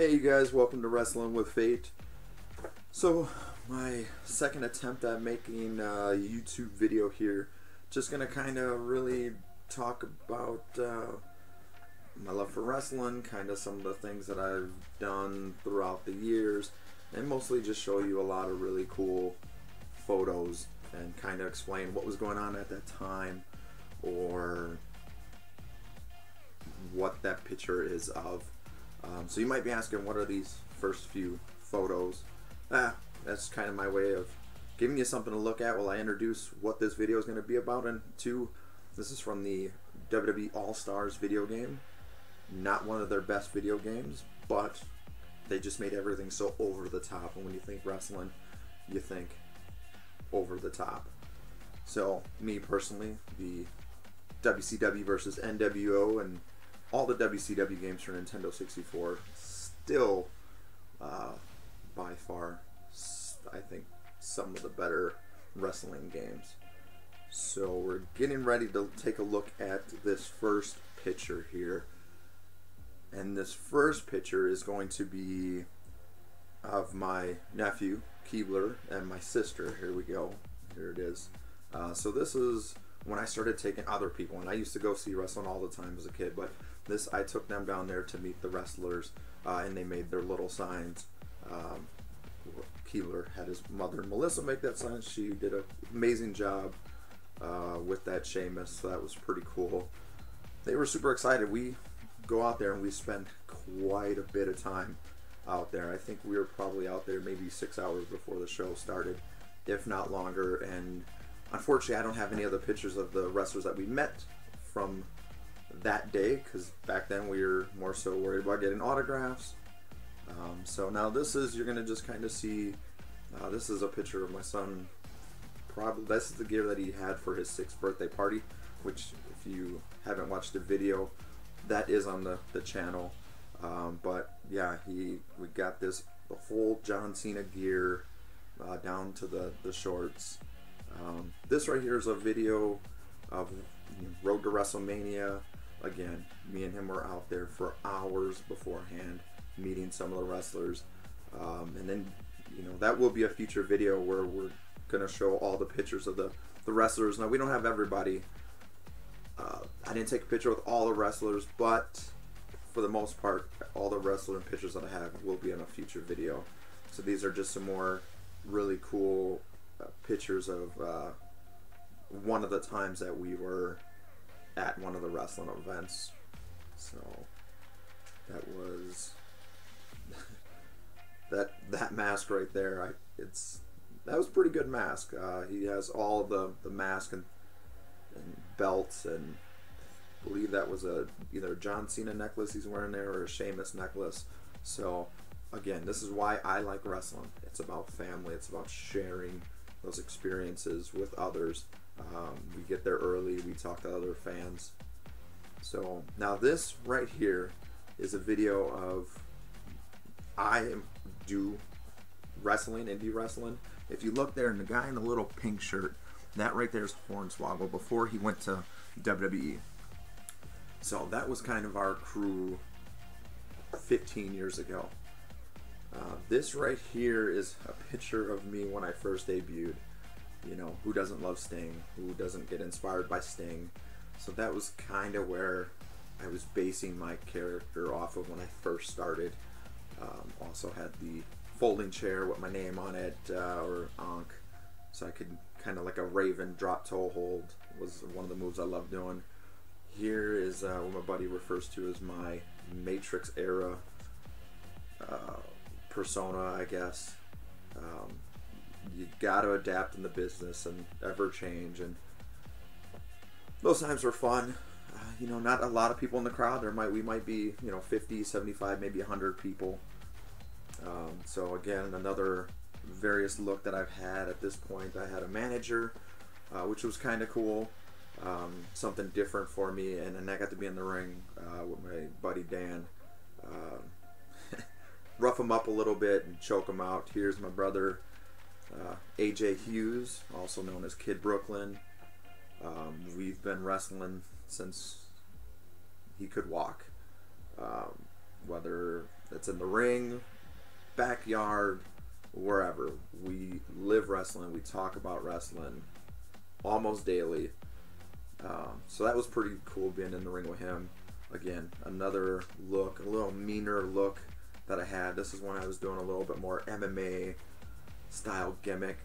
Hey you guys, welcome to Wrestling with Fate. So, my second attempt at making a YouTube video here. Just gonna kind of really talk about my love for wrestling, kind of some of the things that I've done throughout the years, and mostly just show you a lot of really cool photos and kind of explain what was going on at that time or what that picture is of. So you might be asking, what are these first few photos? That's kind of my way of giving you something to look at while I introduce what this video is going to be about. And two, this is from the WWE All-Stars video game. Not one of their best video games, but they just made everything so over the top. And when you think wrestling, you think over the top. So me personally, the WCW versus NWO and all the WCW games for Nintendo 64 still by far I think some of the better wrestling games. So we're getting ready to take a look at this first picture here, and this first picture is going to be of my nephew Keebler and my sister. Here we go, here it is. So this is when I started taking other people, and I used to go see wrestling all the time as a kid, but I took them down there to meet the wrestlers, and they made their little signs. Keebler had his mother Melissa make that sign. She did an amazing job with that Sheamus, so that was pretty cool. They were super excited. We go out there and we spend quite a bit of time out there. I think we were probably out there maybe 6 hours before the show started, if not longer. And unfortunately, I don't have any other pictures of the wrestlers that we met from that day, because back then we were more so worried about getting autographs. So now this is, you're gonna just kind of see, this is a picture of my son. Probably this is the gear that he had for his 6th birthday party, which if you haven't watched the video, that is on the channel. But yeah, we got the whole John Cena gear down to the shorts. This right here is a video of Road to WrestleMania. Again, me and him were out there for hours beforehand, meeting some of the wrestlers. And then, that will be a future video where we're going to show all the pictures of the wrestlers. Now, we don't have everybody. I didn't take a picture with all the wrestlers, but for the most part, all the wrestler pictures that I have will be in a future video. So these are just some more really cool pictures of one of the times that we were at one of the wrestling events. So that was that mask right there. That was a pretty good mask. He has all the mask and belts, and I believe that was either a John Cena necklace he's wearing there or a Sheamus necklace. So again, this is why I like wrestling. It's about family. It's about sharing those experiences with others. We get there early. We talk to other fans. So now this right here is a video of I do wrestling, indie wrestling. If you look there, and the guy in the little pink shirt, that right there is Hornswoggle before he went to WWE. So that was kind of our crew 15 years ago. This right here is a picture of me when I first debuted. Who doesn't love Sting? Who doesn't get inspired by Sting? So that was kind of where I was basing my character off of when I first started. Also had the folding chair with my name on it, or Ankh, so I could kind of like a Raven drop toe hold was one of the moves I love doing. Here is what my buddy refers to as my Matrix era persona, I guess. You got to adapt in the business and ever change, and those times were fun. Not a lot of people in the crowd. We might be 50, 75, maybe 100 people. So again, another various look that I've had at this point. I had a manager, which was kind of cool, something different for me, and then I got to be in the ring with my buddy Dan. Rough him up a little bit and choke him out. Here's my brother AJ Hughes, also known as Kid Brooklyn. We've been wrestling since he could walk. Whether it's in the ring, backyard, wherever. We live wrestling. We talk about wrestling almost daily. So that was pretty cool being in the ring with him. Again, another look, a little meaner look that I had. This is when I was doing a little bit more MMA style gimmick.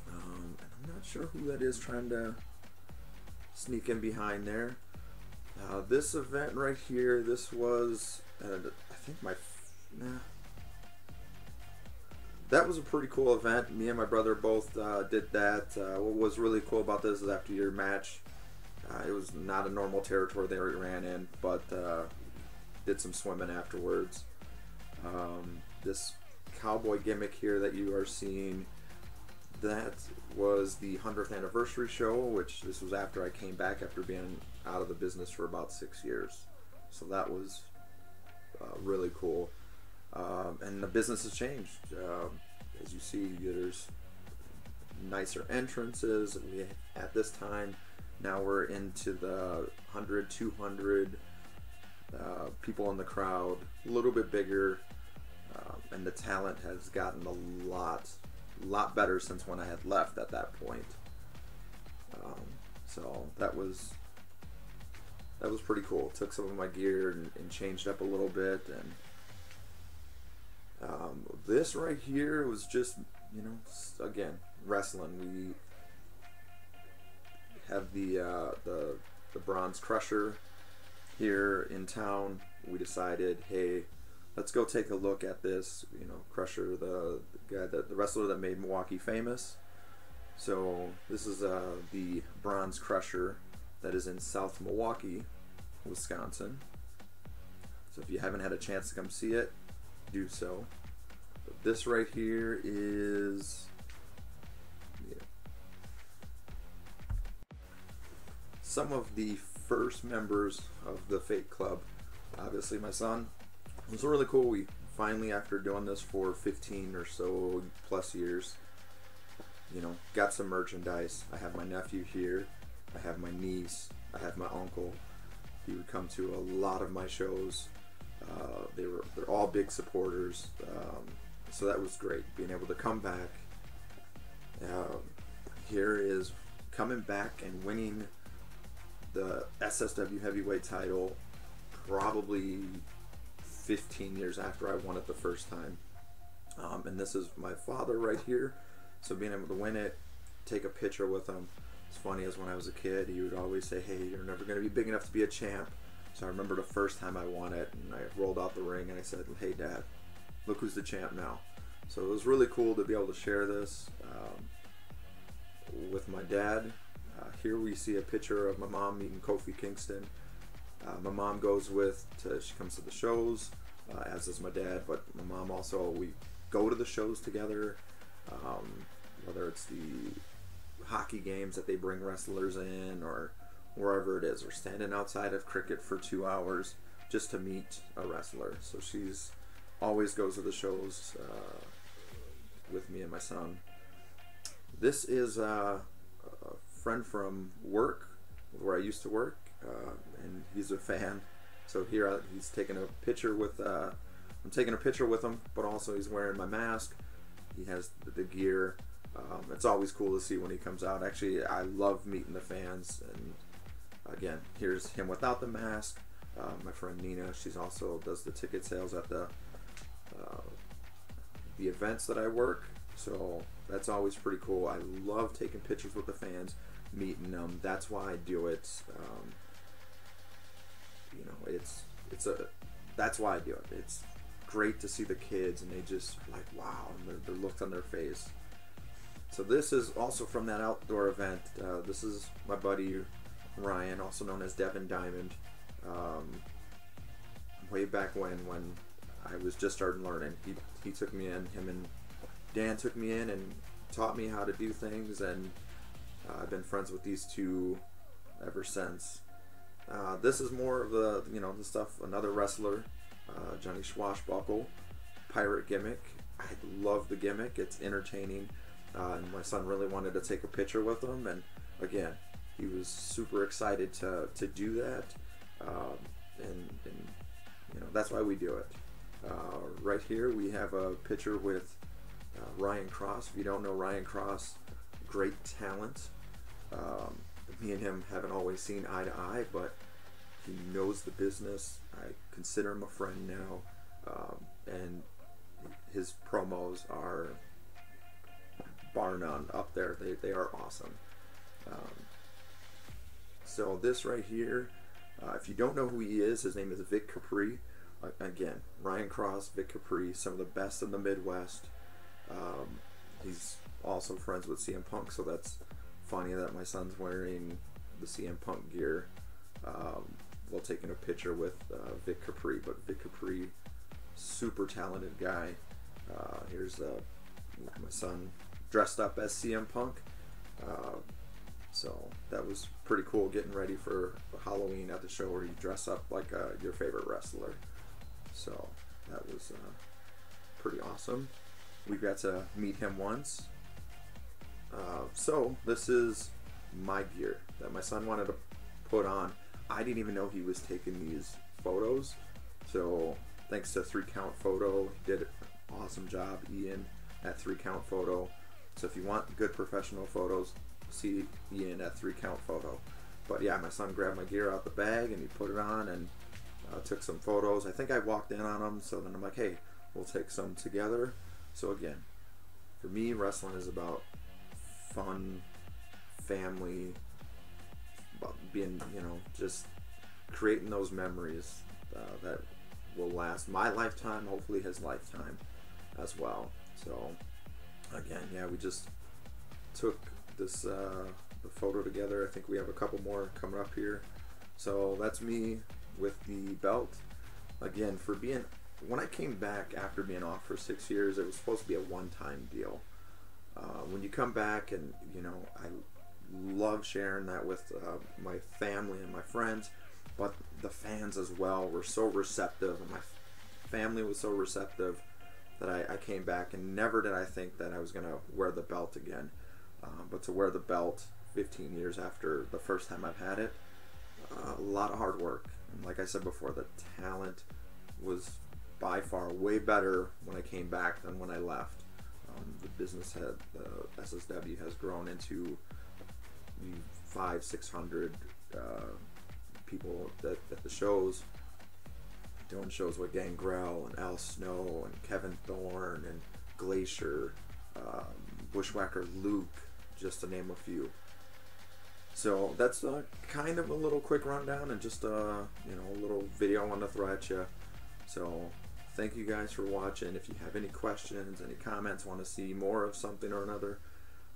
And I'm not sure who that is trying to sneak in behind there. This event right here, this was, I think that was a pretty cool event. Me and my brother both did that. What was really cool about this is after your match, it was not a normal territory they ran in, but did some swimming afterwards. This cowboy gimmick here that you are seeing, that was the 100th anniversary show, which this was after I came back after being out of the business for about 6 years. So that was really cool. And the business has changed. As you see, there's nicer entrances. At this time, now we're into the 100, 200 people in the crowd, a little bit bigger, and the talent has gotten a lot better since when I had left at that point. So that was pretty cool. Took some of my gear and changed up a little bit, and this right here was just, you know, again, wrestling. We have the Bronze Crusher here in town. We decided, hey, let's go take a look at this. You know, Crusher, the guy, the wrestler that made Milwaukee famous. So this is the Bronze Crusher that is in South Milwaukee, Wisconsin. So if you haven't had a chance to come see it, do so. But this right here is, some of the first members of the Fate Club. Obviously my son. It was really cool. We finally, after doing this for 15 or so plus years, you know, got some merchandise. I have my nephew here. I have my niece. I have my uncle. He would come to a lot of my shows. They're all big supporters. So that was great, being able to come back. Here is coming back and winning the SSW heavyweight title probably 15 years after I won it the first time. And this is my father right here. So being able to win it, take a picture with him. It's funny, as when I was a kid, he would always say, hey, you're never going to be big enough to be a champ. So I remember the first time I won it, and I rolled out the ring and I said, hey Dad, look who's the champ now. So it was really cool to be able to share this with my dad. Here we see a picture of my mom meeting Kofi Kingston. My mom she comes to the shows, as does my dad, but my mom also, we go to the shows together, whether it's the hockey games that they bring wrestlers in, or wherever it is, or standing outside of cricket for 2 hours just to meet a wrestler. So she's always goes to the shows with me and my son. This is a friend from work, where I used to work, and he's a fan. So here he's taking a picture with, I'm taking a picture with him, but also he's wearing my mask. He has the gear. It's always cool to see when he comes out. Actually, I love meeting the fans. And again, here's him without the mask. My friend Nina, she's also does the ticket sales at the events that I work. So that's always pretty cool. I love taking pictures with the fans, meeting them. That's why I do it. You know, that's why I do it. It's great to see the kids, and they just like, wow, and the looks on their face. So this is also from that outdoor event. This is my buddy Ryan, also known as Devin Diamond. Way back when I was just starting learning, he took me in. Him and Dan took me in and taught me how to do things, and I've been friends with these two ever since. This is more of the, you know, the stuff, another wrestler, Johnny Swashbuckle, pirate gimmick. I love the gimmick. It's entertaining. And my son really wanted to take a picture with him, and again, he was super excited to do that. And you know, that's why we do it. Right here we have a picture with Ryan Cross. If you don't know Ryan Cross, great talent. Me and him haven't always seen eye to eye, but he knows the business. I consider him a friend now, and his promos are bar none up there. They are awesome. So this right here, if you don't know who he is, his name is Vic Capri. Again, Ryan Cross, Vic Capri, some of the best in the Midwest. He's also friends with CM Punk, so that's funny that my son's wearing the CM Punk gear while taking a picture with Vic Capri. But Vic Capri, super talented guy. Here's my son dressed up as CM Punk. So that was pretty cool, getting ready for Halloween at the show where you dress up like your favorite wrestler. So that was pretty awesome. We got to meet him once. So this is my gear that my son wanted to put on. I didn't even know he was taking these photos. So thanks to 3 Count Photo, he did an awesome job, Ian, at 3 Count Photo. So if you want good professional photos, see Ian at 3 Count Photo. But yeah, my son grabbed my gear out the bag and he put it on and took some photos. I think I walked in on them, so then I'm like, hey, we'll take some together. So again, for me, wrestling is about fun, family, about being, just creating those memories that will last my lifetime, hopefully his lifetime as well. So again, yeah, we just took this the photo together. I think we have a couple more coming up here. So that's me with the belt. Again, when I came back after being off for 6 years, it was supposed to be a one-time deal. When you come back, and I love sharing that with my family and my friends, but the fans as well were so receptive, and my family was so receptive that I came back, and never did I think that I was going to wear the belt again. But to wear the belt 15 years after the first time I've had it, a lot of hard work. And like I said before, the talent was by far way better when I came back than when I left. The business the SSW has grown into 500-600 people at the shows, doing shows with Gangrel and Al Snow and Kevin Thorne and Glacier, Bushwhacker Luke, just to name a few. So that's kind of a little quick rundown and just a little video I wanted to throw at you. So thank you guys for watching. If you have any questions, any comments, want to see more of something or another,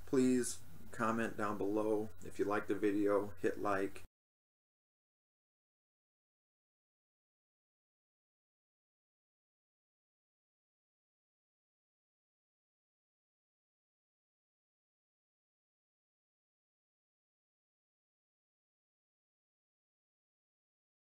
please comment down below. If you like the video, hit like.